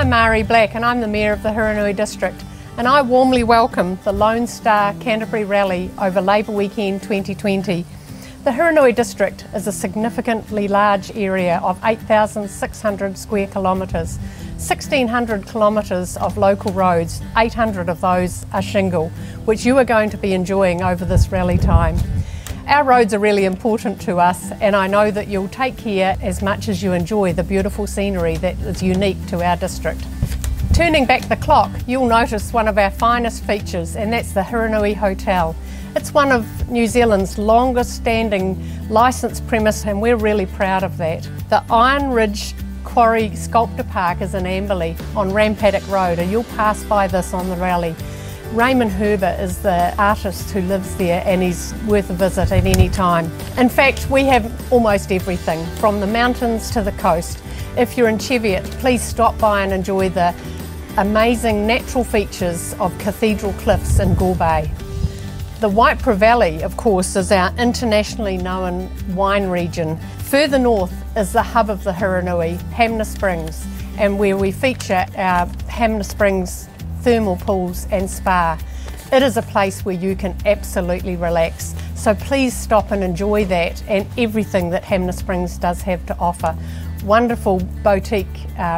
I'm Mari Black and I'm the Mayor of the Hurunui District, and I warmly welcome the Lone Star Canterbury Rally over Labour Weekend 2020. The Hurunui District is a significantly large area of 8,600 square kilometres, 1,600 kilometres of local roads, 800 of those are shingle, which you are going to be enjoying over this rally time. Our roads are really important to us, and I know that you'll take care as much as you enjoy the beautiful scenery that is unique to our district. Turning back the clock, you'll notice one of our finest features, and that's the Hurunui Hotel. It's one of New Zealand's longest standing licensed premise, and we're really proud of that. The Iron Ridge Quarry Sculptor Park is in Amberley on Rampaddock Road, and you'll pass by this on the rally. Raymond Herbert is the artist who lives there, and he's worth a visit at any time. In fact, we have almost everything, from the mountains to the coast. If you're in Cheviot, please stop by and enjoy the amazing natural features of Cathedral Cliffs in Gore Bay. The Waipara Valley, of course, is our internationally known wine region. Further north is the hub of the Hurunui, Hamner Springs, and where we feature our Hamner Springs thermal pools and spa. It is a place where you can absolutely relax, so please stop and enjoy that and everything that Hamner Springs does have to offer. Wonderful boutique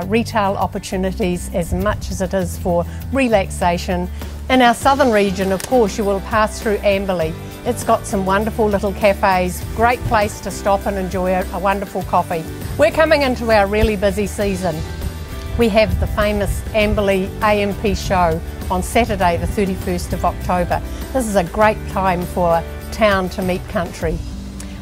retail opportunities as much as it is for relaxation. In our southern region, of course, you will pass through Amberley. It's got some wonderful little cafes, great place to stop and enjoy a wonderful coffee. We're coming into our really busy season. We have the famous Amberley AMP show on Saturday the 31st of October. This is a great time for town to meet country.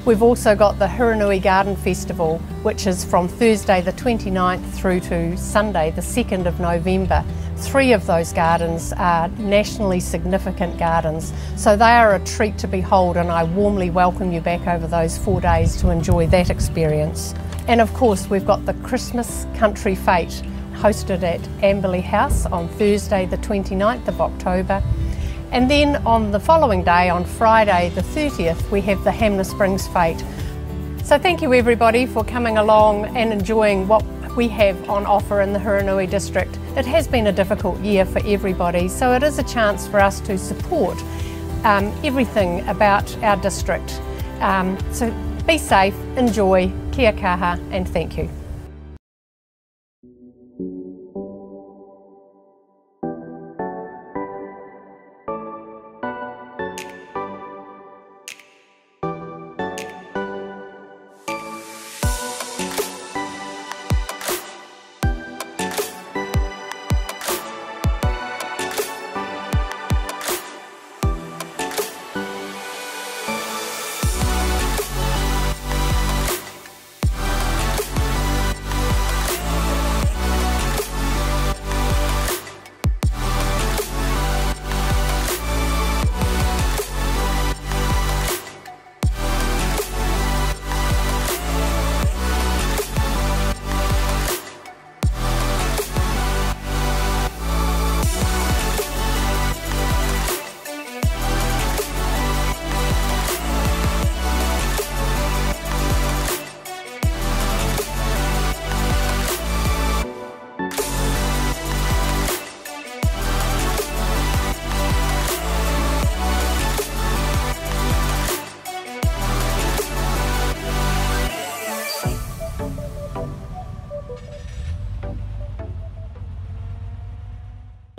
We've also got the Hurunui Garden Festival, which is from Thursday the 29th through to Sunday the 2nd of November. 3 of those gardens are nationally significant gardens, so they are a treat to behold, and I warmly welcome you back over those 4 days to enjoy that experience. And of course, we've got the Christmas Country Fete, hosted at Amberley House on Thursday the 29th of October. And then on the following day, on Friday the 30th, we have the Hamner Springs Fete. So thank you everybody for coming along and enjoying what we have on offer in the Hurunui District. It has been a difficult year for everybody, so it is a chance for us to support everything about our district. So be safe, enjoy, kia kaha, and thank you.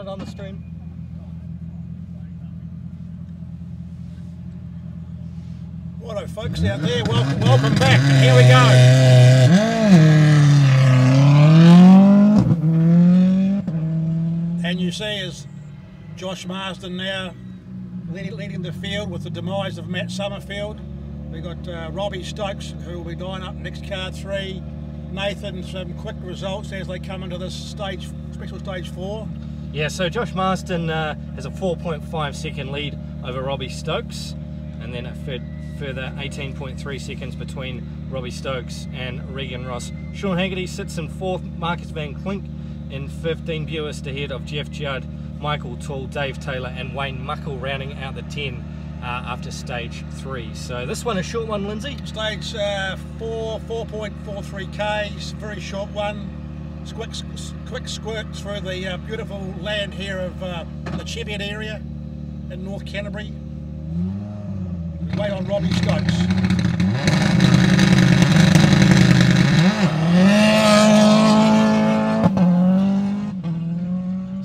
On the stream. Righto folks out there, welcome back. Here we go. And you see as Josh Marsden now leading the field with the demise of Matt Summerfield. We've got Robbie Stokes, who will be dying up next car 3. Nathan, some quick results as they come into this stage, special stage 4. Yeah, so Josh Marsden has a 4.5 second lead over Robbie Stokes, and then a further 18.3 seconds between Robbie Stokes and Regan Ross. Sean Haggerty sits in 4th, Marcus Van Klink in 15, Buist ahead of Jeff Judd, Michael Toole, Dave Taylor and Wayne Muckle rounding out the 10 after stage 3. So this one a short one, Lindsay? Stage 4, 4.43 Ks, very short one. quick squirt through the beautiful land here of the Cheviot area in North Canterbury. We wait on Robbie Stokes.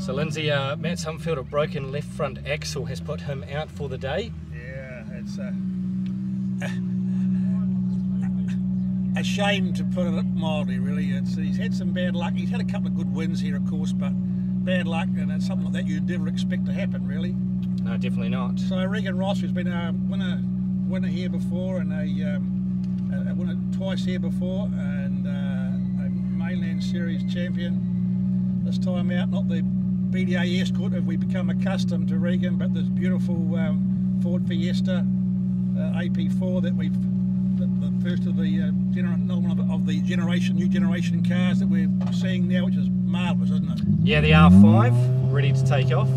So Lindsay, Matt Summerfield, a broken left front axle has put him out for the day. Yeah, it's a shame, to put it mildly, really. He's had some bad luck. He's had a couple of good wins here, of course, but bad luck, and it's something like that you'd never expect to happen, really. No, definitely not. So Regan Ross, who's been a winner here before, and a winner twice here before, and a mainland series champion this time out. Not the BDA Escort have we become accustomed to Regan, but this beautiful Ford Fiesta AP4 that we've. The first of the new generation cars that we're seeing now, which is marvellous, isn't it? Yeah, the R5 ready to take off.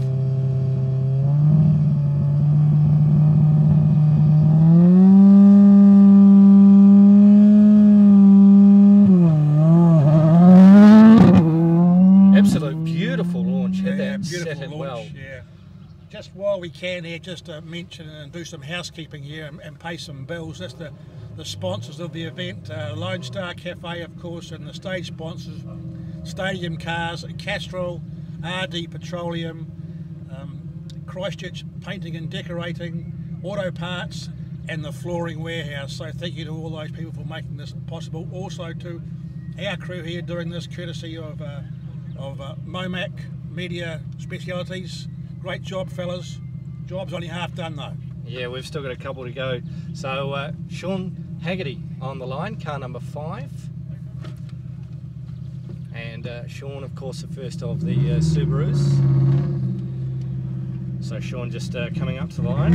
Absolute beautiful launch. Had that beautiful set it launch, well. Yeah. Just while we can here, just to mention and do some housekeeping here and pay some bills. That's the sponsors of the event, Lone Star Cafe, of course, and the stage sponsors, Stadium Cars, Castrol, RD Petroleum, Christchurch Painting and Decorating, Autoparts, and the Flooring Warehouse. So thank you to all those people for making this possible. Also to our crew here doing this, courtesy of MoMac Media Specialities. Great job, fellas. Job's only half done, though. Yeah, we've still got a couple to go. So Sean Haggerty on the line, car number 5. And Sean, of course, the first of the Subarus. So Sean just coming up to the line.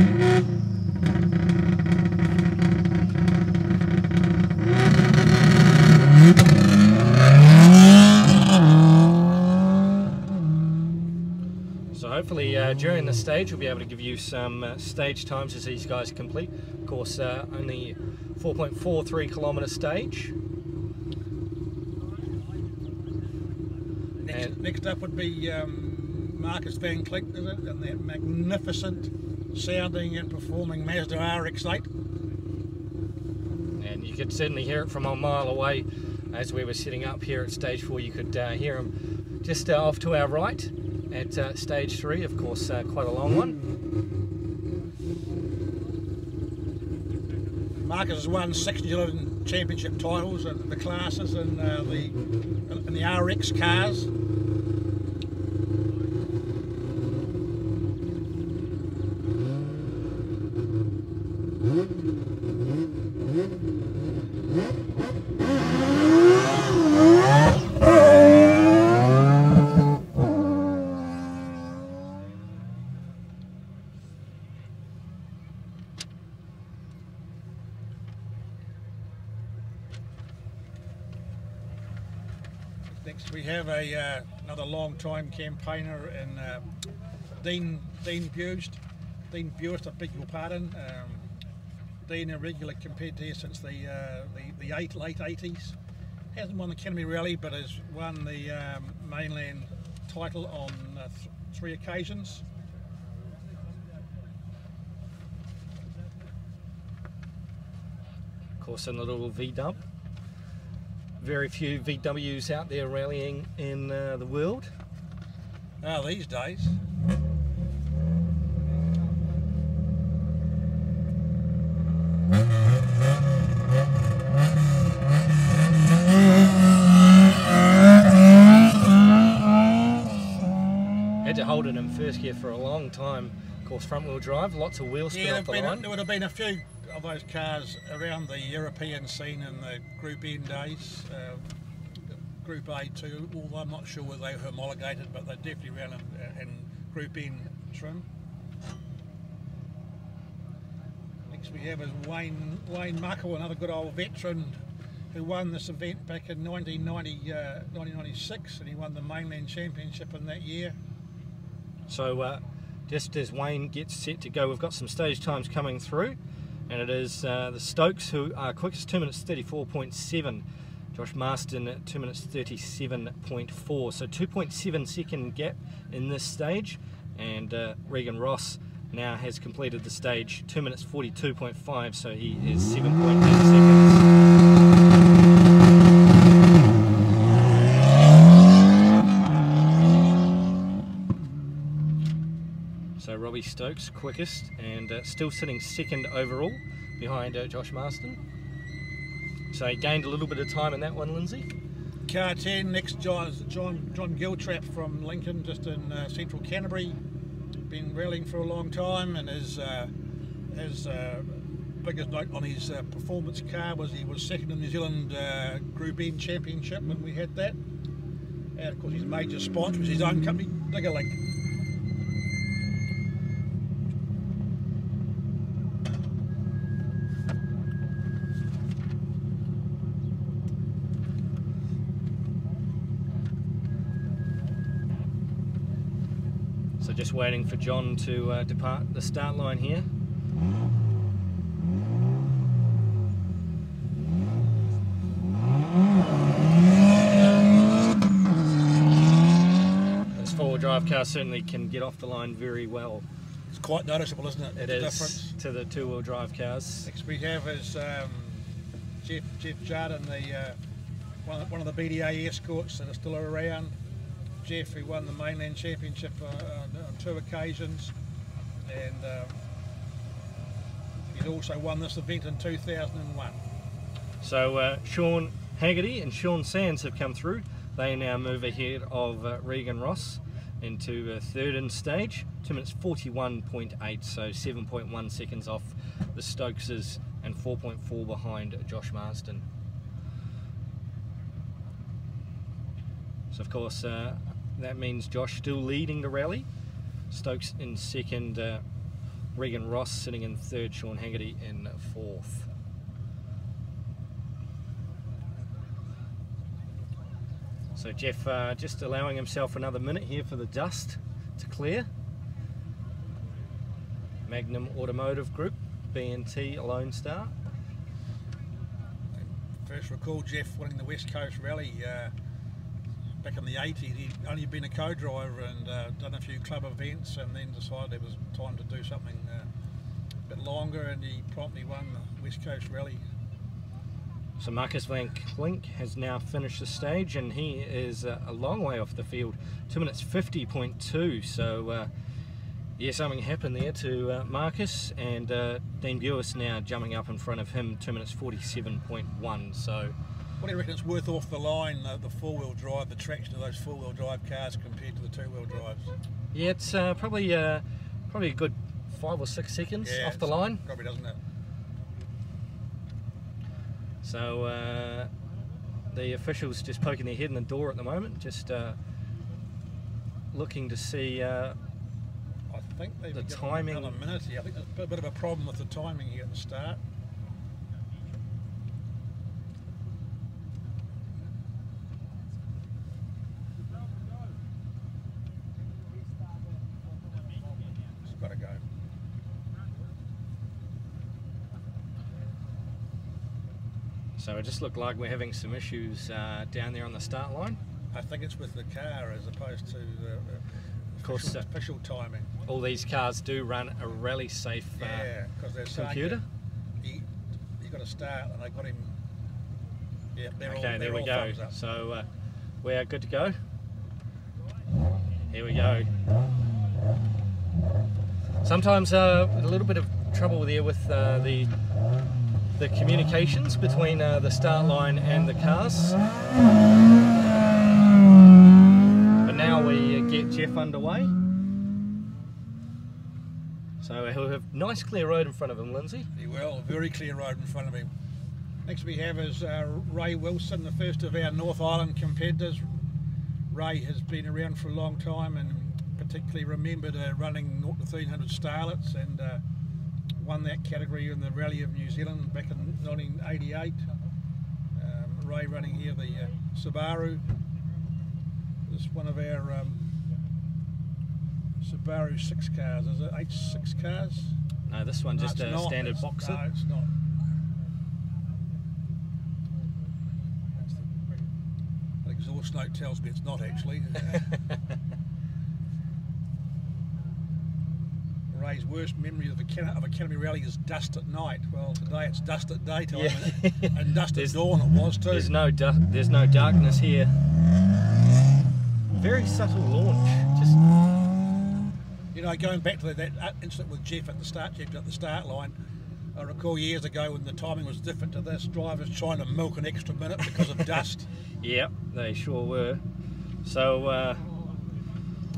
Hopefully during the stage we'll be able to give you some stage times as these guys complete. Of course, only 4.43 kilometre stage. Next up would be Marcus Van Cleek, is it? And that magnificent sounding and performing Mazda RX-8. And you could certainly hear it from a mile away as we were sitting up here at stage 4. You could hear him just off to our right. At stage 3, of course, quite a long one. Marcus has won 6 New Zealand Championship titles in the classes and the RX cars. Next we have another long-time campaigner in Dean Buist. Dean Buist, I beg your pardon. Dean, a regular contender since the late 80s. Hasn't won the Canterbury Rally, but has won the mainland title on 3 occasions. Of course, in the little V-dub. Very few VWs out there rallying in the world. Oh, these days. Had to hold it in first gear for a long time. Of course, front wheel drive, lots of wheel spin off the line. There would have been a few of those cars around the European scene in the Group N days. Group A too, although I'm not sure whether they were homologated, but they're definitely around in Group N trim. Next we have is Wayne Muckle, another good old veteran who won this event back in 1996, and he won the mainland championship in that year. So just as Wayne gets set to go, we've got some stage times coming through, and it is the Stokes who are quickest, 2 minutes 34.7. Josh Marston at 2 minutes 37.4, so 2.7 second gap in this stage, and Regan Ross now has completed the stage 2 minutes 42.5, so he is 7.8 seconds. So Robbie Stokes quickest, and still sitting second overall behind Josh Marston. So he gained a little bit of time in that one, Lindsay. Car 10, next John Giltrap from Lincoln, just in central Canterbury. Been rallying for a long time, and his biggest note on his performance car was he was second in the New Zealand Group N Championship when we had that. And of course his major sponsor was his own company, Diggerlink. So just waiting for John to depart the start line here. This four-wheel drive car certainly can get off the line very well. It's quite noticeable, isn't it? It is difference to the two-wheel drive cars. Next we have is Jeff Jardin, one of the BDA escorts that are still around. Jeff, who won the Mainland Championship on 2 occasions, and he's also won this event in 2001. So Sean Haggerty and Sean Sands have come through. They now move ahead of Regan Ross into third in stage, 2 minutes 41.8, so 7.1 seconds off the Stokeses and 4.4 behind Josh Marston. So of course that means Josh still leading the rally. Stokes in second, Regan Ross sitting in third, Sean Haggerty in fourth. So Jeff just allowing himself another minute here for the dust to clear. Magnum Automotive Group, B&T Lone Star. First recall Jeff winning the West Coast Rally back in the 80s. He'd only been a co-driver and done a few club events, and then decided it was time to do something a bit longer, and he promptly won the West Coast Rally. So Marcus Van Klink has now finished the stage, and he is a long way off the field, 2 minutes 50.2, so yeah, something happened there to Marcus, and Dean Bewis now jumping up in front of him, 2 minutes 47.1, so... What do you reckon it's worth off the line, the four-wheel drive, the traction of those four-wheel drive cars compared to the two-wheel drives? Yeah, it's probably a good 5 or 6 seconds off the line. Probably, doesn't it? So the officials just poking their head in the door at the moment, just looking to see I think they've the got timing. Another minute here. I think there's a bit of a problem with the timing here at the start. Got to go. So it just looked like we're having some issues down there on the start line. I think it's with the car as opposed to the official timing. All these cars do run a rally safe computer. He got a start, and they got him. Yeah, okay, there we go. So we're good to go. Here we go. Sometimes a little bit of trouble there with the communications between the start line and the cars. But now we get Jeff underway. So he'll have nice clear road in front of him, Lindsay. He will, very clear road in front of him. Next we have is Ray Wilson, the first of our North Island competitors. Ray has been around for a long time and particularly remembered running 0 to 1300 starlets, and won that category in the Rally of New Zealand back in 1988. Ray running here the Subaru. This is one of our Subaru 6 cars. Is it H6 cars? No, this one just a standard boxer. No, it's not. course note tells me it's not actually. Ray's worst memory of a Canterbury rally is dust at night. Well, today it's dust at daytime, Yeah. and dust at dawn it was too. There's no darkness here. Very subtle launch. Just, you know, going back to that incident with Jeff at the start line, I recall years ago when the timing was different to this, drivers trying to milk an extra minute because of dust. Yeah, they sure were. So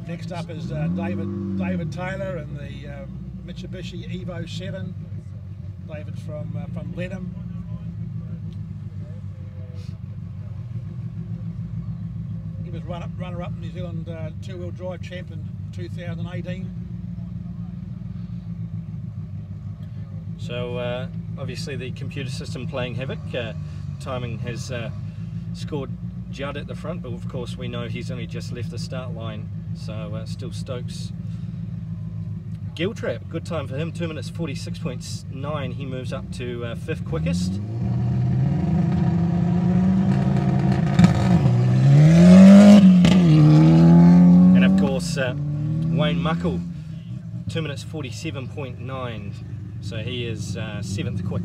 next up is David Taylor and the Mitsubishi Evo 7. David from Lenham. He was runner-up New Zealand two-wheel drive champ in 2018. So obviously the computer system playing havoc. Timing has scored Judd at the front, but of course we know he's only just left the start line, so still Stokes. Giltrap, good time for him, 2 minutes 46.9. He moves up to 5th quickest. And of course Wayne Muckle, 2 minutes 47.9. So he is 7th quick.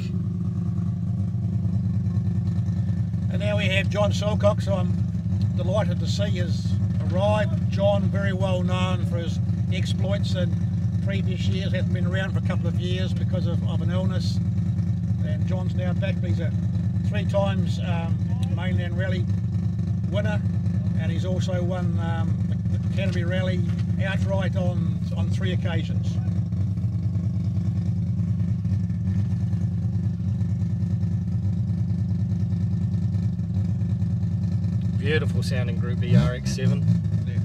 And now we have John Silcox. I'm delighted to see has arrived. John, very well known for his exploits in previous years, hasn't been around for a couple of years because of an illness. And John's now back. He's a 3 times mainland rally winner, and he's also won the Canterbury Rally outright on 3 occasions. Beautiful sounding Group B RX-7. Yeah.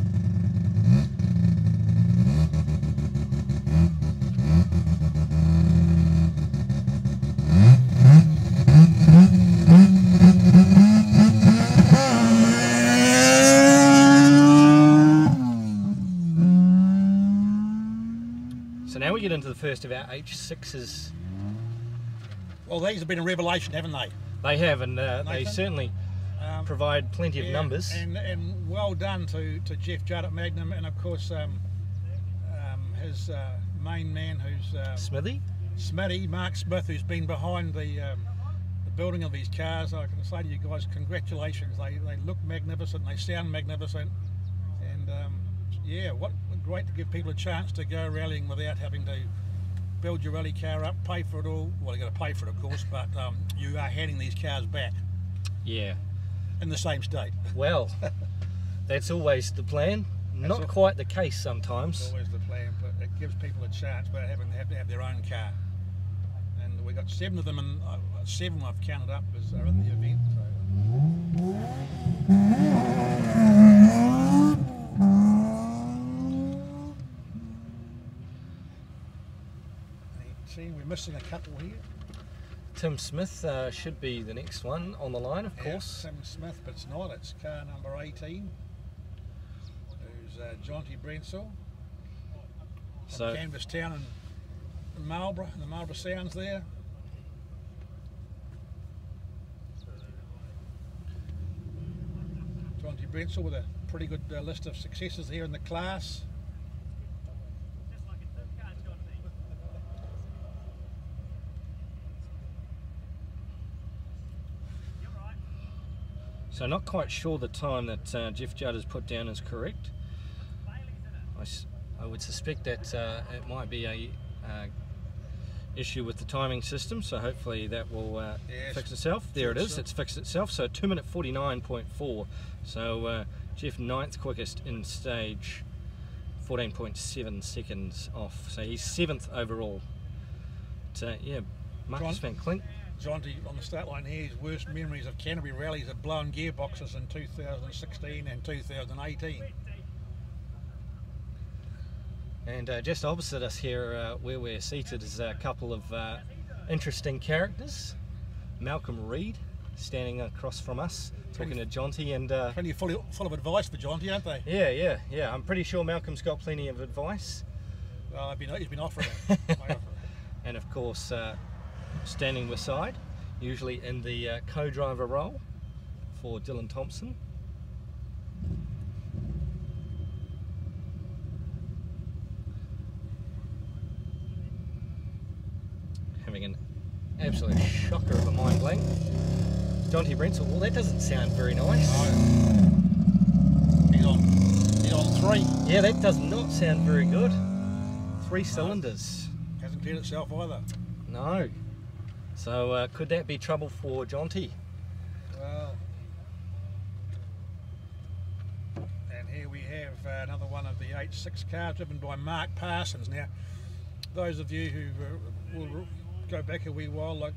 So now we get into the first of our H6s. Well, these have been a revelation, haven't they? They have, and they certainly provide plenty of numbers. And well done to Jeff Judd at Magnum, and of course his main man, who's Smithy, Mark Smith, who's been behind the building of these cars. I can say to you guys, congratulations. They look magnificent, they sound magnificent, and yeah, what great to give people a chance to go rallying without having to build your rally car up, pay for it all. Well, you got to pay for it, of course, but you are handing these cars back. Yeah. In the same state. Well, that's always the plan. Not quite the case sometimes. It's always the plan, but it gives people a chance without having to have their own car. And we got 7 of them, and 7 I've counted up are in the event. See, we're missing a couple here. Tim Smith should be the next one on the line, of course. Tim Smith, but it's not. It's car number 18, who's Jonty Brensel from Canvas Town in Marlborough, in the Marlborough Sounds there. Jonty Brensel with a pretty good list of successes here in the class. So not quite sure the time that Jeff Judd has put down is correct. I would suspect that it might be a issue with the timing system, so hopefully that will fix itself. There it is, it's fixed itself. So 2 minute 49.4. So Jeff 9th quickest in stage, 14.7 seconds off. So he's 7th overall. But, yeah, Marcus van Klink. Jonty on the start line here, his worst memories of Canterbury rallies are blown gearboxes in 2016 and 2018. And just opposite us here, where we're seated, is a couple of interesting characters. Malcolm Reed standing across from us, talking to Jonty, and plenty full of advice for Jonty, aren't they? Yeah. I'm pretty sure Malcolm's got plenty of advice. Well, he's been offering it. And of course, standing beside, usually in the co-driver role for Dylan Thompson. having an absolute shocker of a mind blank. Jonty Brentzel, well, that doesn't sound very nice. No. He's on 3. Yeah, that does not sound very good. 3 cylinders. Hasn't cleared itself either. No. So could that be trouble for Jonty? Well, and here we have another one of the H6 cars driven by Mark Parsons. Now, those of you who will go back a wee while, like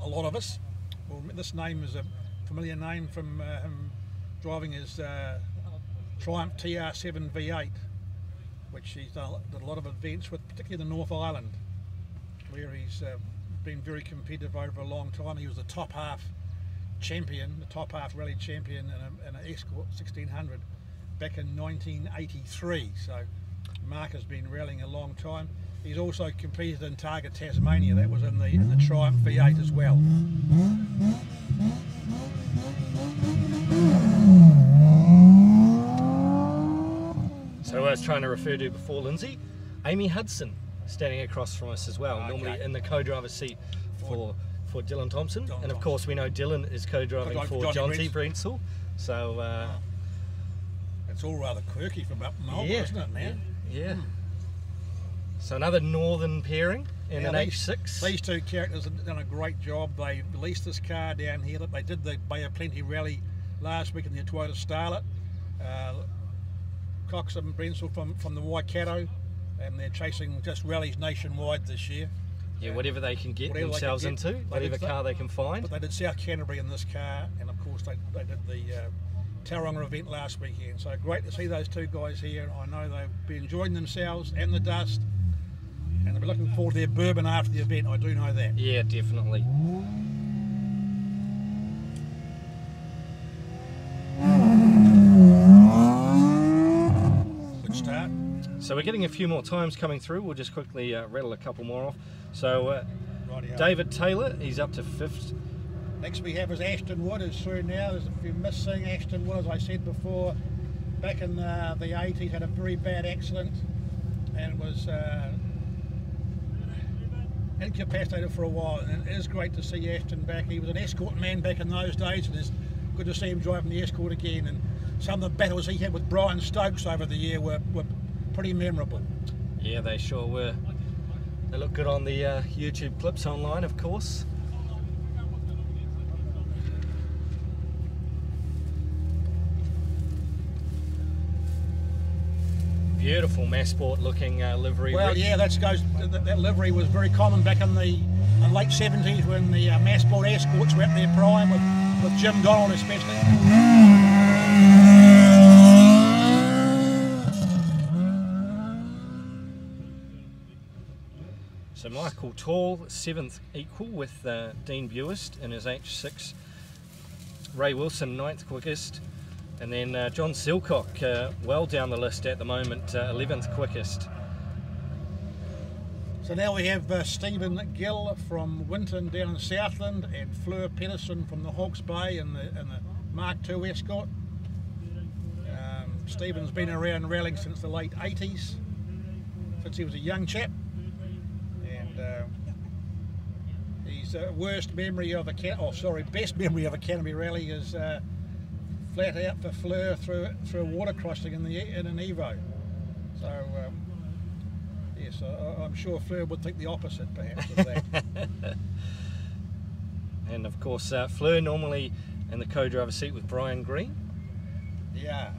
a lot of us, well, this name is a familiar name from him driving his Triumph TR7 V8, which he's done a lot of events with, particularly the North Island, where he's been very competitive over a long time. He was the top half champion, the top half rally champion in an Escort 1600 back in 1983. So Mark has been rallying a long time. He's also competed in Targa Tasmania. That was in the Triumph V8 as well. So I was trying to refer to before, Lindsay, Amy Hudson standing across from us as well, normally in the co-driver's seat for Dylan Thompson. And of course we know Dylan is co-driving for Jonty Brentzel. So it's all rather quirky from up Melbourne, isn't it, now? Yeah. So another northern pairing in an H6. These two characters have done a great job. They released this car down here. They did the Bay of Plenty rally last week in the Toyota Starlet. Cox and Brentzel from the Waikato, and they're chasing just rallies nationwide this year. Yeah, whatever they can get themselves into, whatever car they can find. But they did South Canterbury in this car, and of course they did the Tauranga event last weekend. So great to see those two guys here. I know they'll be enjoying themselves and the dust, and they'll be looking forward to their bourbon after the event. I do know that. Yeah, definitely. Good start. So we're getting a few more times coming through. We'll just quickly rattle a couple more off. So David Taylor, he's up to 5th. Next we have is Ashton Wood, who's through now. If you miss seeing Ashton Wood, as I said before, back in the 80s, had a very bad accident and was incapacitated for a while. And it is great to see Ashton back. He was an escort man back in those days, and it's good to see him driving the escort again. And some of the battles he had with Brian Stokes over the year were pretty memorable. Yeah, they sure were. They look good on the YouTube clips online, of course. Beautiful Massport looking livery. Well, yeah, that livery was very common back in the late 70s when the Massport escorts were at their prime, with Jim Donald especially. So Michael Tall, 7th equal with Dean Buist in his H6. Ray Wilson, 9th quickest. And then John Silcock, well down the list at the moment, 11th quickest. So now we have Stephen Gill from Winton down in Southland, and Fleur Pedersen from the Hawke's Bay in the Mark II Escort. Stephen's been around rallying since the late 80s, since he was a young chap. And his best memory of a Canterbury rally is flat out for Fleur through a water crossing in an Evo. So yes, I'm sure Fleur would think the opposite perhaps of that. And of course Fleur normally in the co-driver seat with Brian Green. Yeah.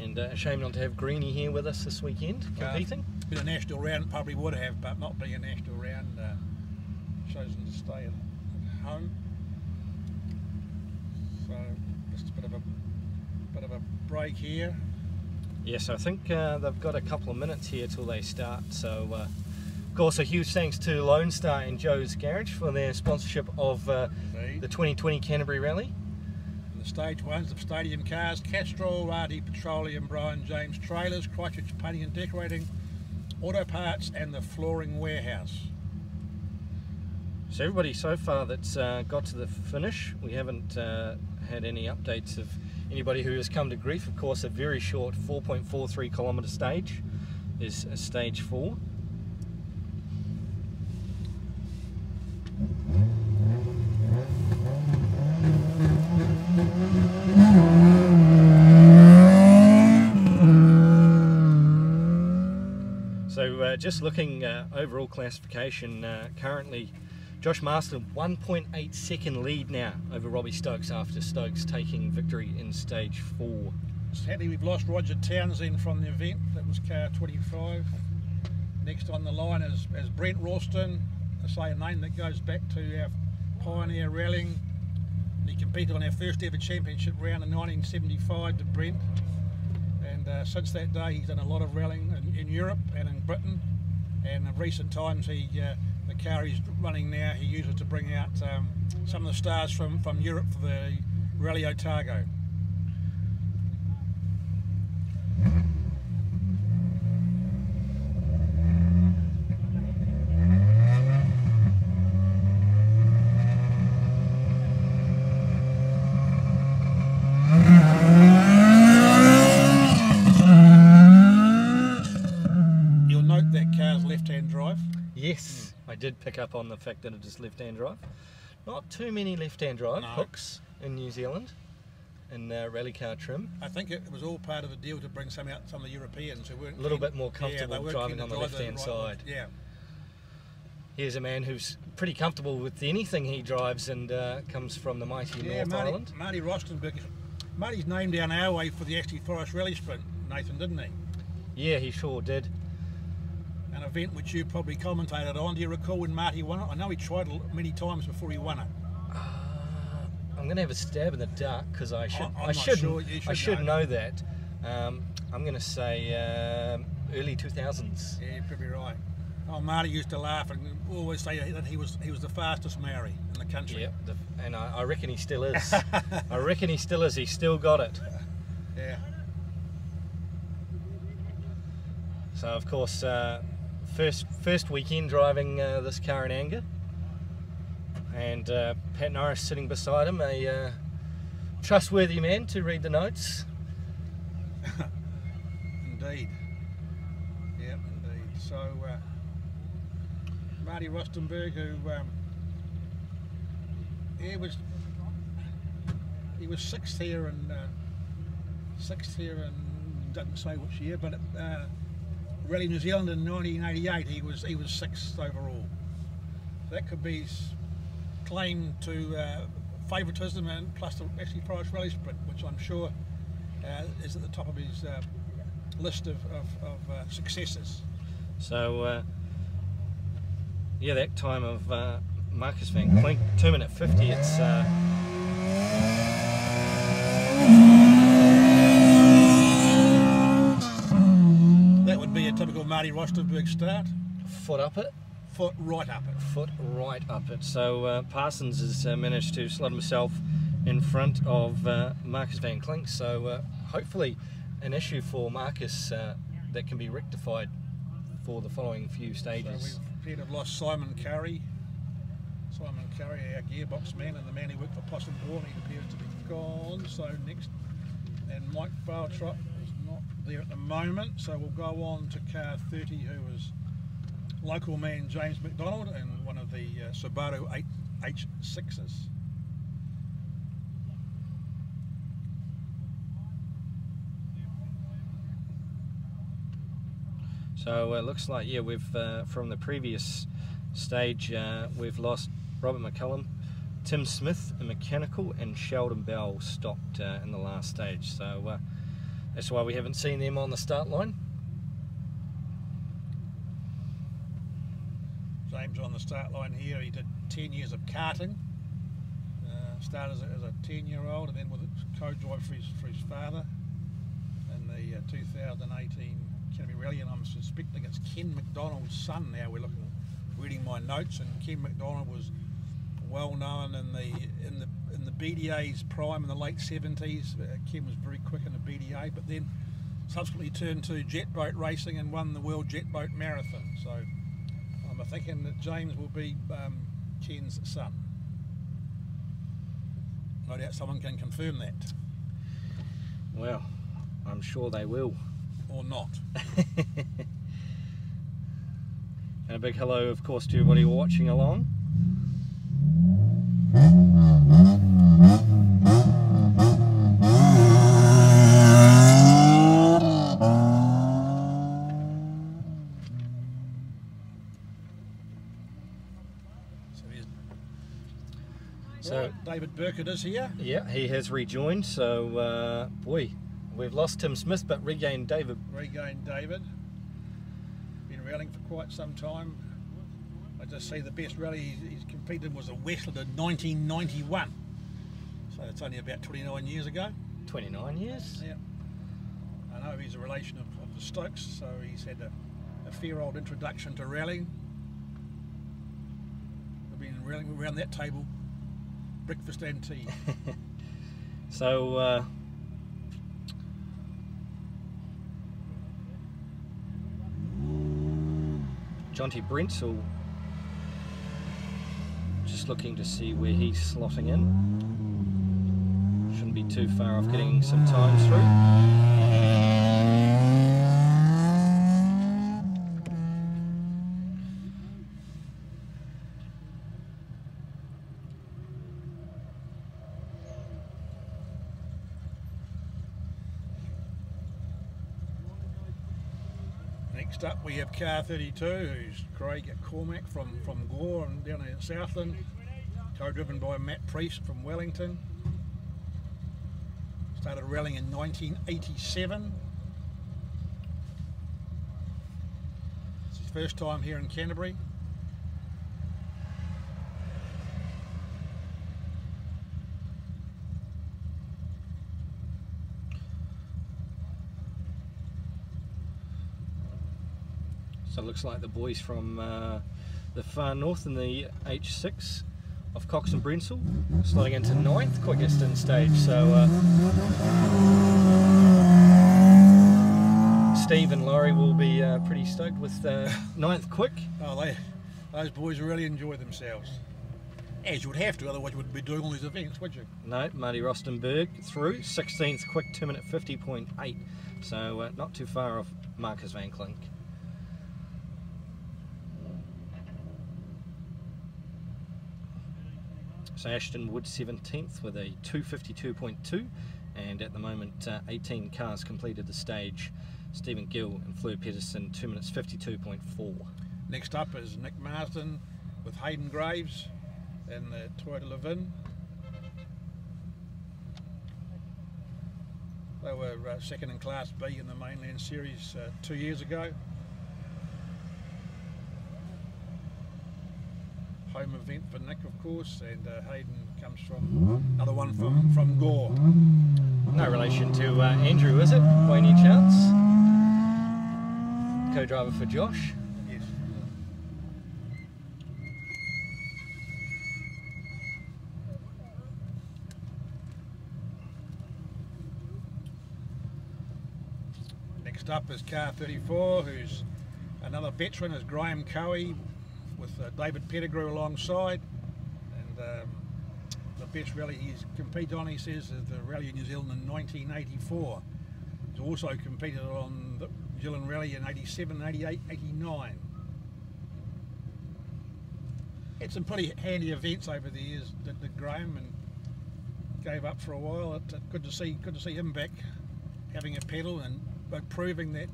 And a shame not to have Greenie here with us this weekend competing. Been a national round, probably would have, but not being a national round, chosen to stay at home. So just a bit of a break here. Yes, I think they've got a couple of minutes here till they start. So of course a huge thanks to Lone Star and Joe's Garage for their sponsorship of the 2020 Canterbury Rally. And the stage ones, the stadium cars, Castrol, Rd, Petroleum, Brian James Trailers, Christchurch Painting and Decorating, Autoparts, and the Flooring Warehouse. So everybody so far that's got to the finish, we haven't had any updates of anybody who has come to grief. Of course, a very short 4.43 kilometre stage is stage 4. So just looking overall classification, currently Josh Marston 1.8 second lead now over Robbie Stokes after Stokes taking victory in stage 4. Sadly, we've lost Roger Townsend from the event. That was car 25. Next on the line is Brent Ralston, a name that goes back to our pioneer rallying. He competed on our first ever championship round in 1975 to Brent, and since that day he's done a lot of rallying in Europe and in Britain, and in recent times the car he's running now he uses to bring out some of the stars from Europe for the Rally Otago. Yes, I did pick up on the fact that it is left-hand drive. Not too many left-hand drive hooks in New Zealand in rally car trim. I think it was all part of the deal to bring some of the Europeans who weren't a little bit more comfortable driving on the left-hand side. Yeah. Here's a man who's pretty comfortable with anything he drives and comes from the mighty North Island. Marty Rostenberg. Marty's named down our way for the SS4 Rally Sprint, Nathan, didn't he? Yeah, he sure did. An event which you probably commentated on. Do you recall when Marty won it? I know he tried many times before he won it. I'm going to have a stab in the dark because I should know that. I'm going to say early 2000s. Yeah, you're probably right. Oh, Marty used to laugh and always say that he was the fastest Maori in the country. Yeah, and I reckon he still is. I reckon he still is. He's still got it. Yeah. So of course. First weekend driving this car in anger, and Pat Norris sitting beside him, a trustworthy man to read the notes. Indeed. Yep, indeed. So Marty Rostenberg, who he was sixth here and doesn't say which year, but Rally New Zealand in 1988, he was sixth overall. That could be claimed to favouritism and plus the SS4 Rally Sprint, which I'm sure is at the top of his list of successes. So yeah, that time of Marcus van Klink, 2:50. It's be a typical Marty Rostenberg start. Foot up it. Foot right up it. Foot right up it. So Parsons has managed to slot himself in front of Marcus van Klink. So hopefully an issue for Marcus that can be rectified for the following few stages. So we appear to have lost Simon Curry. Simon Curry, our gearbox man and the man who worked for Possum Gore, he appears to be gone. So next, and Mike Bartrop is not there at the moment, so we'll go on to car 30, who is local man James McDonald and one of the Subaru H6s. So it looks like, yeah, we've from the previous stage we've lost Robert McCullum, Tim Smith in mechanical, and Sheldon Bell stopped in the last stage. So that's why we haven't seen them on the start line. James on the start line here. He did 10 years of karting. Started as a 10-year-old and then with a co-drive for his father in the 2018 Canterbury Rally, and I'm suspecting it's Ken McDonald's son now. We're reading my notes, and Ken McDonald was well known in the BDA's prime in the late 70s. Ken was very quick in the BDA, but then subsequently turned to jet boat racing and won the World Jet Boat Marathon. So I'm thinking that James will be Ken's son. No doubt someone can confirm that. Well, I'm sure they will. Or not. And a big hello, of course, to everybody watching along. So David Burkett is here. Yeah, he has rejoined. So boy, we've lost Tim Smith, but regained David. Regained David. Been rallying for quite some time. I just see the best rally he's competed in was a Westland in 1991. So it's only about 29 years ago. 29 years? Yeah. I know he's a relation of the Stokes, so he's had a fair old introduction to rallying. We've been rallying around that table, breakfast and tea. So Jonty Brentzel just looking to see where he's slotting in. Shouldn't be too far off getting some time through. Next up we have car 32, who's Craig at Cormac from Gore and down in Southland, co-driven by Matt Priest from Wellington. Started rallying in 1987. It's his first time here in Canterbury. So it looks like the boys from the far north in the H6 of Cox and Brentzel sliding into 9th, quickest in stage. So Steve and Laurie will be pretty stoked with 9th quick. Oh, those boys really enjoy themselves. As you would have to, otherwise you wouldn't be doing all these events, would you? No, Marty Rostenberg through 16th quick, 2 minute 50.8. So not too far off Marcus Van Klink. So Ashton Wood 17th with a 252.2, and at the moment 18 cars completed the stage. Stephen Gill and Fleur Pedersen 2 minutes 52.4. Next up is Nick Marsden with Hayden Graves in the Toyota Levin. They were second in Class B in the Mainland Series 2 years ago. Home event for Nick, of course, and Hayden comes from another one from Gore. No relation to Andrew, is it, by any chance? Co-driver for Josh. Yes. Next up is car 34, who's another veteran, is Graham Cowie, with David Pettigrew alongside, and the best rally he's competed on, he says, is the Rally in New Zealand in 1984. He's also competed on the New Zealand Rally in 87, 88, 89. Had some pretty handy events over the years, did Graham, and gave up for a while. It's good to see him back having a pedal and proving that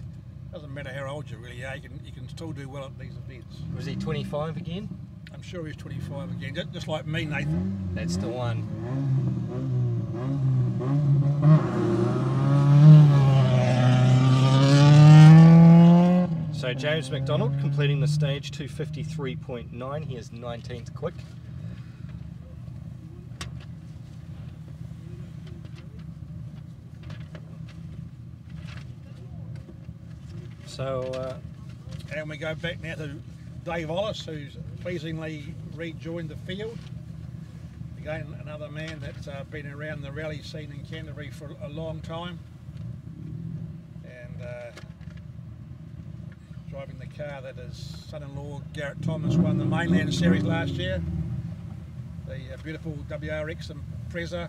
doesn't matter how old you really are, you can still do well at these events. Was he 25 again? I'm sure he's 25 again, just like me, Nathan. That's the one. So James McDonald completing the stage 253.9, he is 19th quick. So, and we go back now to Dave Ollis, who's pleasingly rejoined the field. Again, another man that's been around the rally scene in Canterbury for a long time, and driving the car that his son-in-law Garrett Thomas won the Mainland Series last year, the beautiful WRX Impreza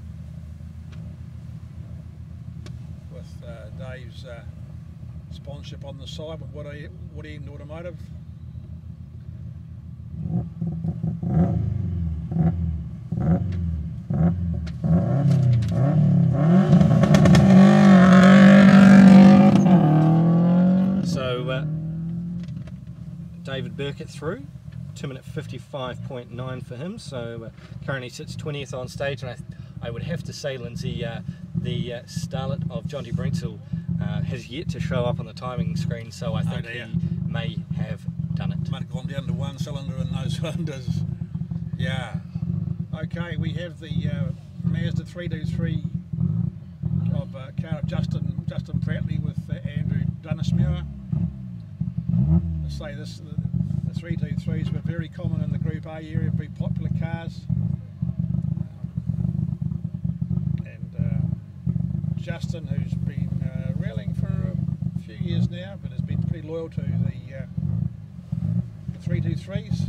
with Dave's sponsorship on the side with Wood End Automotive. So David Burkett through 2-minute 55.9 for him, so currently sits 20th on stage. And I would have to say, Lindsay, the starlet of Jonty Brentsell has yet to show up on the timing screen, so I think he may have done it. Might have gone down to one cylinder and no cylinders. Yeah. Okay, we have the Mazda 323 of car of Justin Prattley with Andrew Dunismuir. I say this, the 323s were very common in the Group A area, very popular cars. Justin, who's been rallying for a few years now, but has been pretty loyal to the 323s.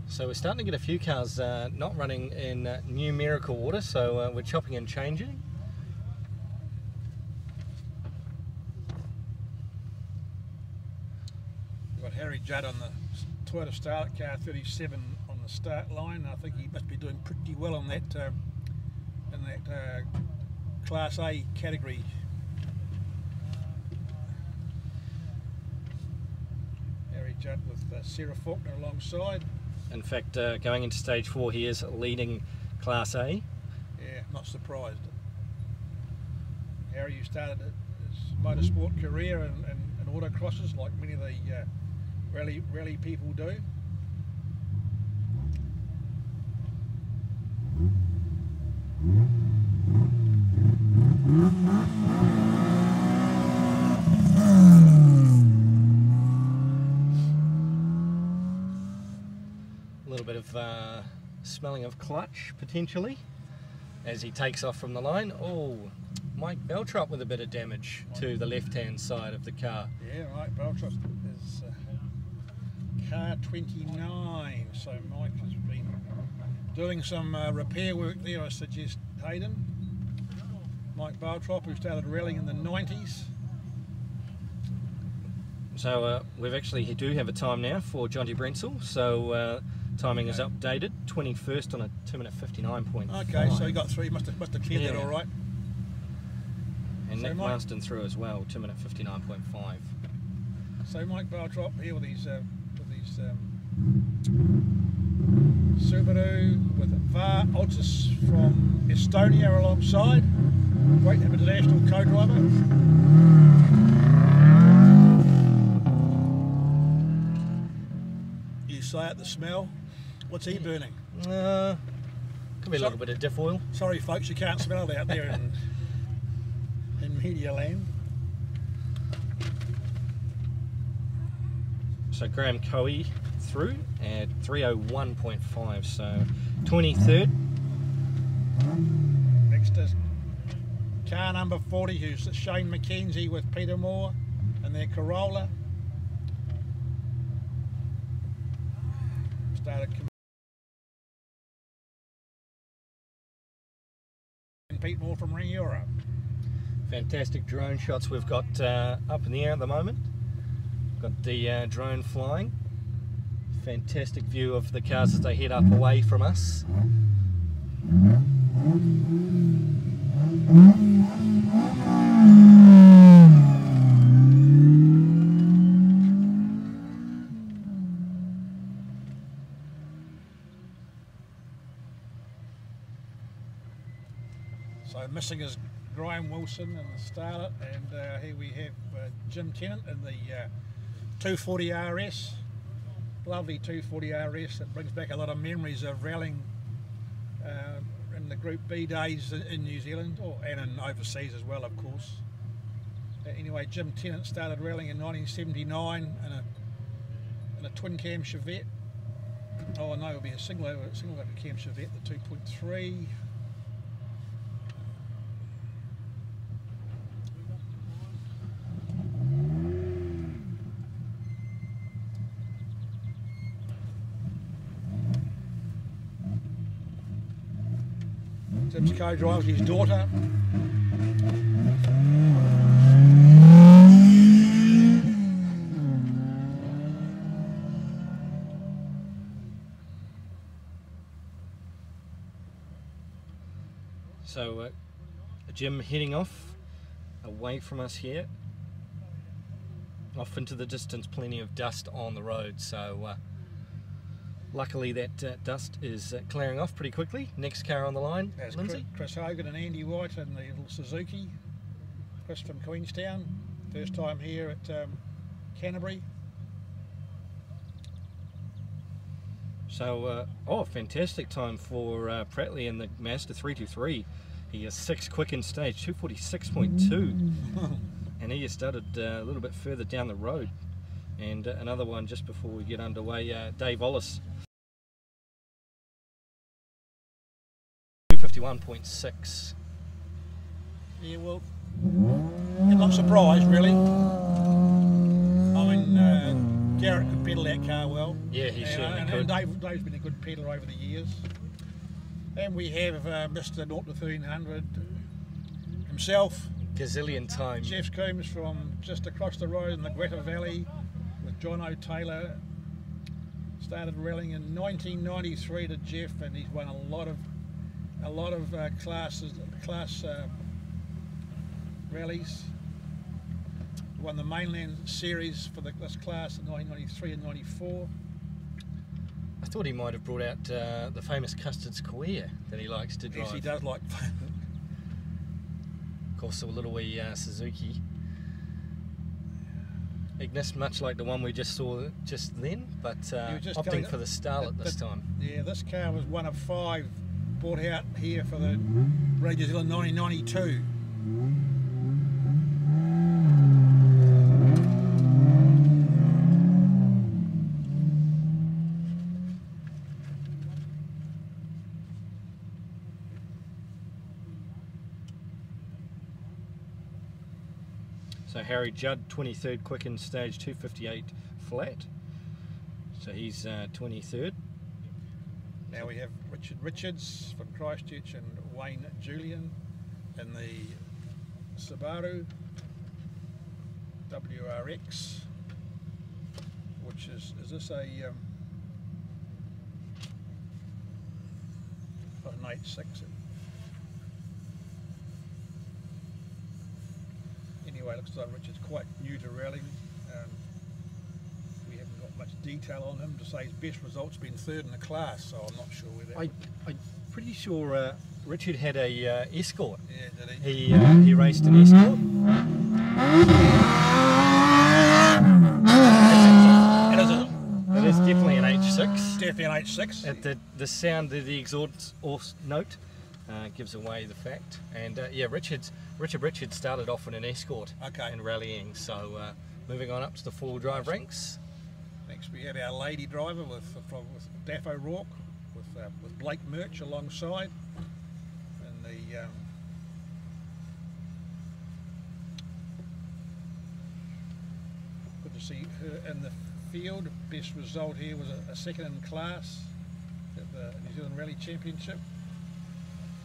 So we're starting to get a few cars not running in numerical order, so we're chopping and changing. Harry Judd on the Toyota Starlet car 37 on the start line. I think he must be doing pretty well on that in that Class A category. Harry Judd with Sarah Faulkner alongside. In fact, going into stage 4, he is leading Class A. Yeah, not surprised. Harry, you started his motorsport career in autocrosses like many of the rally people do. A little bit of smelling of clutch potentially as he takes off from the line. Oh, Mike Beltrop with a bit of damage to the left-hand side of the car. Yeah, right. Beltrop is car 29, so Mike has been doing some repair work there, I suggest, Hayden. Mike Beltrop, who started rallying in the 90s. So we do have a time now for Jonty Brentsell, so timing is updated, 21st on a 2-minute 59.5. Okay, so he got through, must have cleared that all right. And so Nick Marston through as well, 2-minute 59.5. So Mike Beltrop here with his Subaru with VAR Altis from Estonia alongside. Great international co-driver. You say it, the smell. What's he burning? Could be a little bit of diff oil. Sorry folks, you can't smell it out there in media land. So Graham Coe through at 301.5, so 23rd. Next is car number 40, who's Shane McKenzie with Peter Moore and their Corolla. Started and Pete Moore from Rangiora. Fantastic drone shots we've got up in the air at the moment. Got the drone flying. Fantastic view of the cars as they head up away from us. So missing is Graham Wilson in the Starlet, and here we have Jim Tennant in the 240 RS. Lovely 240 RS that brings back a lot of memories of rallying in the Group B days in New Zealand, and in overseas as well, of course. Anyway, Jim Tennant started rallying in 1979 in a twin cam Cheviot. Oh no, it'll be a single cam Cheviot, the 2.3. Jim's co-drives his daughter. So Jim heading off away from us here, off into the distance. Plenty of dust on the road, so luckily that dust is clearing off pretty quickly. Next car on the line, There's Lindsay. Chris Hogan and Andy White in the little Suzuki. Chris from Queenstown, first time here at Canterbury. So, fantastic time for Prattley in the Mazda 323. He is 6 quick in stage, 246.2. And he has started a little bit further down the road. And another one just before we get underway, Dave Ollis. 251.6. Yeah, well, I'm not surprised really. I mean, Garrett could pedal that car well. Yeah, he certainly and could. Dave's been a good pedaler over the years. And we have Mr. 0 to 1300 himself. Gazillion time. Jeff Coombs from just across the road in the Greta Valley with John O'Taylor. Started rallying in 1993 to Jeff, and he's won a lot of class rallies. Won the mainland series for this class in 1993 and 94. I thought he might have brought out the famous Custard Square that he likes to drive. Yes, he does like. Of course, a little wee Suzuki Ignis, much like the one we just saw just then, but opting for the Starlet this time. Yeah, this car was one of 5 brought out here for the Radio New Zealand 1992. So Harry Judd, 23rd quick in stage, 258 flat. So he's 23rd. Now we have Richard Richards from Christchurch and Wayne Julian in the Subaru WRX, which is this a an 8.6? Anyway, looks like Richard's quite new to rallying. We haven't got much detail on him. To say his best result's been 3rd in the class, so I'm not sure where that. I'm pretty sure Richard had a Escort. Yeah, did he? He raced an Escort. It is definitely an H6. Definitely an H6. At the sound of the exhaust note gives away the fact. And yeah, Richard started off in an Escort in rallying. So moving on up to the 4-wheel-drive ranks. Next we have our lady driver with Daff O'Rourke with Blake Murch alongside, and the good to see her in the field. Best result here was a 2nd in class at the New Zealand Rally Championship.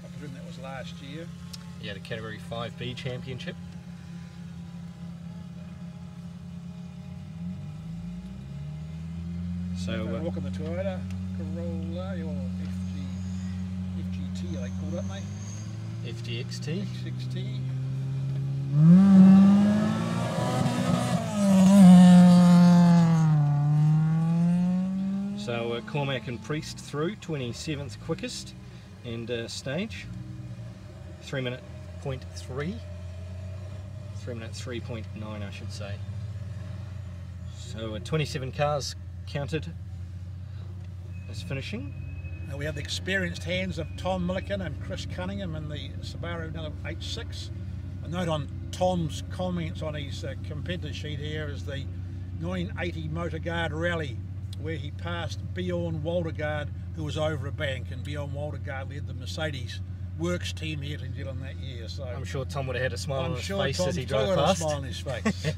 I presume that was last year. Yeah, the Category 5B Championship. So walking the Toyota Corolla or FGT, they called it, mate. FGXT. FGXT. So Cormac and Priest through, 27th quickest and stage. 3 minute 0.3. 3 minute 3.9, I should say. So 27 cars counted as finishing. Now we have the experienced hands of Tom Milliken and Chris Cunningham in the Subaru H6. A note on Tom's comments on his competitor sheet here is the 1980 Motor Guard Rally, where he passed Bjorn Waldegaard, who was over a bank, and Bjorn Waldegaard led the Mercedes Works team here in New Zealand that year. So I'm sure Tom would have had a smile on his face Tom as he drove had past. a smile on his face.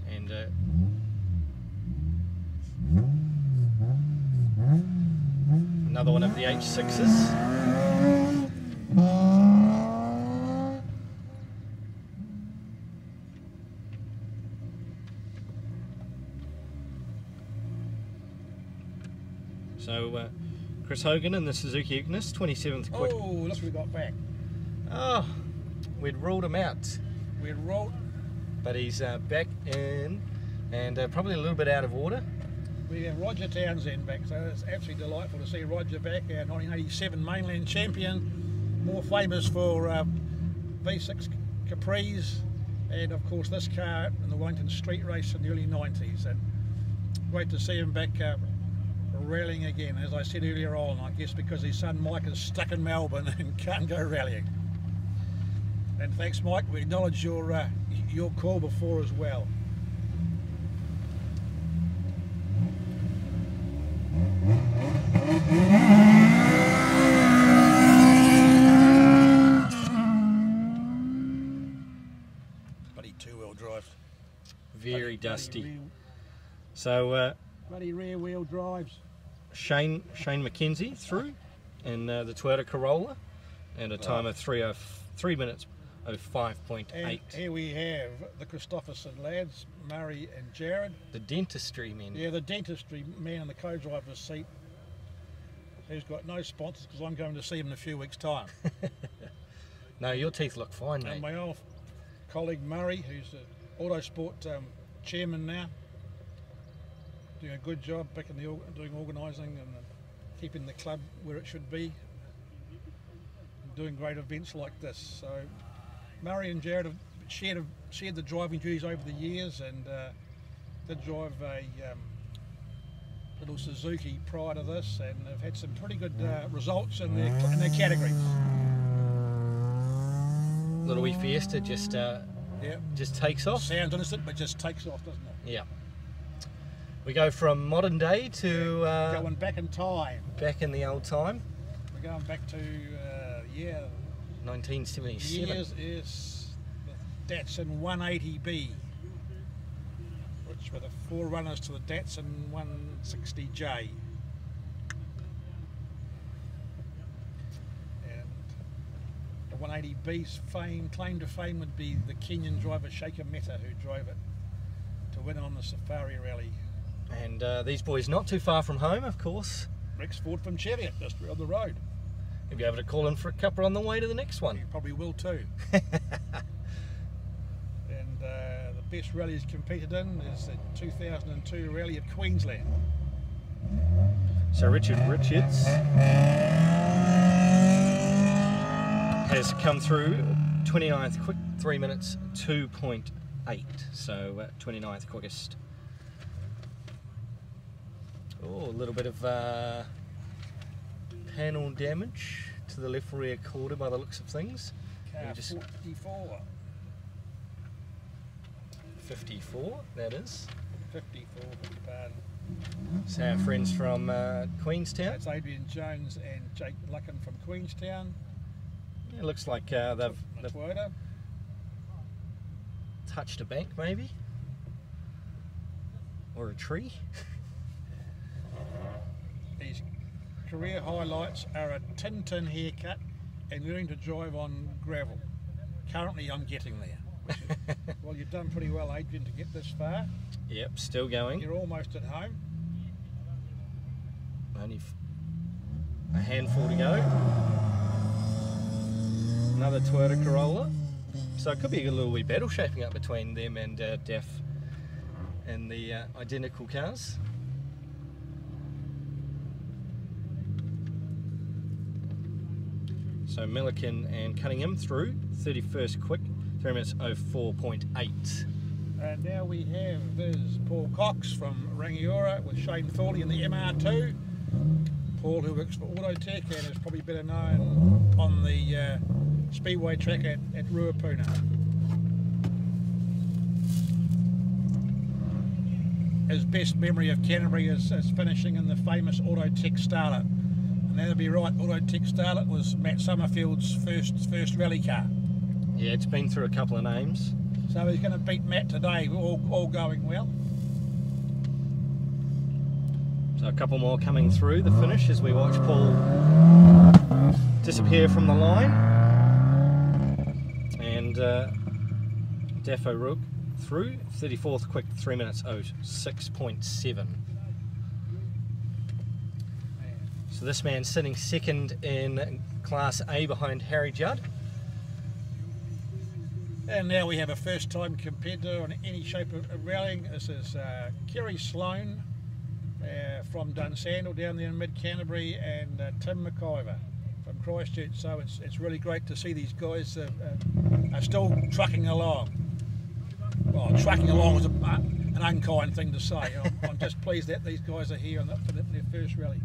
And another one of the H6s. So Chris Hogan in the Suzuki Ignis, 27th quick. Oh, look what we got back. Oh, we'd ruled him out. We'd rolled. But he's back in, and probably a little bit out of order. We have Roger Townsend back, so it's absolutely delightful to see Roger back, our 1987 mainland champion, more famous for V6 Capris, and of course this car in the Wellington Street Race in the early 90s. And great to see him back rallying again, as I said earlier on, I guess because his son Mike is stuck in Melbourne and can't go rallying. And thanks, Mike, we acknowledge your call before as well. Bloody two-wheel drive. Very dusty. So bloody rear wheel drives. Shane McKenzie through in the Toyota Corolla, and a time of 3 minutes 05.8. And here we have the Christopherson lads, Murray and Jared. The dentistry men. Yeah, the dentistry man in the co-driver's seat, who's got no sponsors because I'm going to see him in a few weeks' time. No, your teeth look fine, mate. And my old colleague Murray, who's the Autosport chairman now, doing a good job back in doing organising and keeping the club where it should be, and doing great events like this. So Murray and Jared have shared the driving duties over the years, and did drive a little Suzuki prior to this, and have had some pretty good results in their categories. Little wee Fiesta just takes off. Sounds innocent, but just takes off, doesn't it? Yeah. We go from modern day to going back in time. Back in the old time. We're going back to 1977. Years is the Datsun 180B, which were the forerunners to the Datsun 160J. And the 180B's claim to fame would be the Kenyan driver Shaker Meta, who drove it to win on the Safari Rally. And these boys not too far from home, of course. Rex Ford from Cheviot, just on the road. You'll be able to call in for a cuppa on the way to the next one. You probably will too. And the best rally he's competed in is the 2002 Rally of Queensland. So Richard Richards has come through 29th quick, 3 minutes 2.8. So 29th quickest. Oh, a little bit of panel damage to the left rear quarter by the looks of things. Car 54. 54, that is. 54, pardon. So our friends from Queenstown. That's Adrian Jones and Jake Luckin from Queenstown. It looks like they've Toyota. touched a bank maybe. Or a tree. His career highlights are a Tintin haircut and learning to drive on gravel. Currently I'm getting there. Which is, well, you've done pretty well, Adrian, to get this far. Yep, still going. You're almost at home. Only a handful to go. Another Toyota Corolla. So it could be a little wee battle shaping up between them and Daff and the identical cars. So Milliken and Cunningham through, 31st quick, 3 minutes 04.8. And now we have this Paul Cox from Rangiora with Shane Thorley in the MR2. Paul, who works for Autotech and is probably better known on the speedway track at Ruapuna. His best memory of Canterbury is finishing in the famous Autotech Starlet. And that'd be right, Autotech Starlet was Matt Summerfield's first rally car. Yeah, it's been through a couple of names. So he's going to beat Matt today, all going well. So a couple more coming through the finish as we watch Paul disappear from the line. And Daff O'Rourke through, 34th quick, 3 minutes 06.7. So this man's sitting second in Class A behind Harry Judd. And now we have a first time competitor on any shape of rallying. This is Kerry Sloan from Dunsandel down there in mid Canterbury, and Tim McIver from Christchurch. So it's really great to see these guys are still trucking along. Well, trucking along is an unkind thing to say. I'm just pleased that these guys are here for their first rally.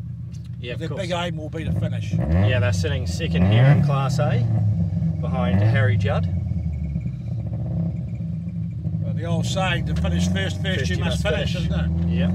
Yeah, their big aim will be to finish. Yeah, they're sitting second here in Class A behind Harry Judd. Well, the old saying, to finish first you must finish, isn't it? Yeah.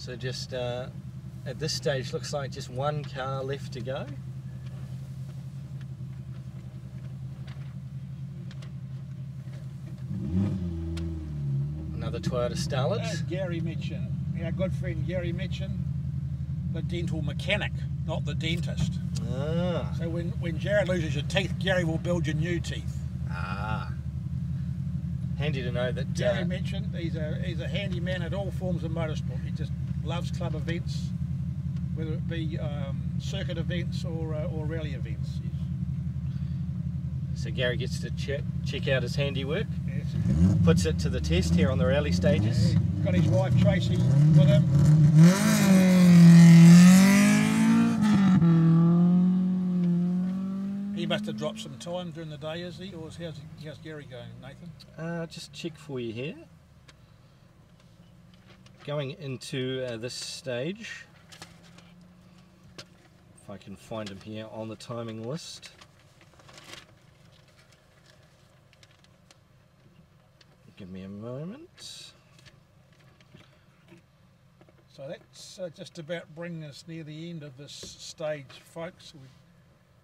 So just at this stage looks like just one car left to go. Another Toyota Starlet. As Gary Mitchin, our good friend Gary Mitchin, the dental mechanic, not the dentist. Ah. So when Jared loses your teeth, Gary will build you new teeth. Ah. Handy to know that. Gary Mitchin, he's a handy man at all forms of motorsport. He just loves club events, whether it be circuit events or rally events. So Gary gets to check out his handiwork, Yes. puts it to the test here on the rally stages. Yeah, got his wife Tracy with him. He must have dropped some time during the day, is he? Or how's Gary going, Nathan? Just check for you here. Going into this stage, if I can find him here on the timing list. Give me a moment. So that's just about bringing us near the end of this stage, folks. We're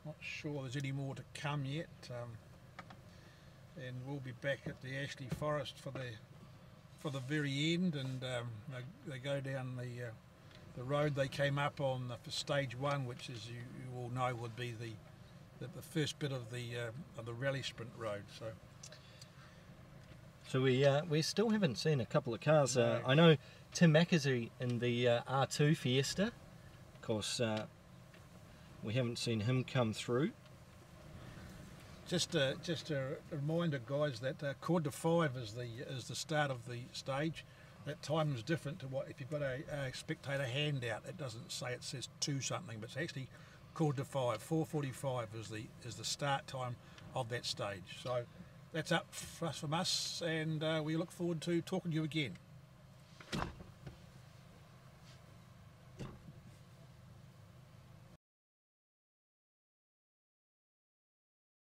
not sure there's any more to come yet, and we'll be back at the Ashley Forest for the very end, and they go down the road they came up on for stage one, which, as you all know, would be the first bit of the rally sprint road. So we still haven't seen a couple of cars. No. I know Tim Mackenzie in the R2 Fiesta. Of course, we haven't seen him come through. Just a reminder, guys, that 4:45 is the start of the stage. That time is different to what if you've got a spectator handout. It doesn't say, it says 2 something, but it's actually 4:45. 4:45 is the start time of that stage. So that's up from us, and we look forward to talking to you again.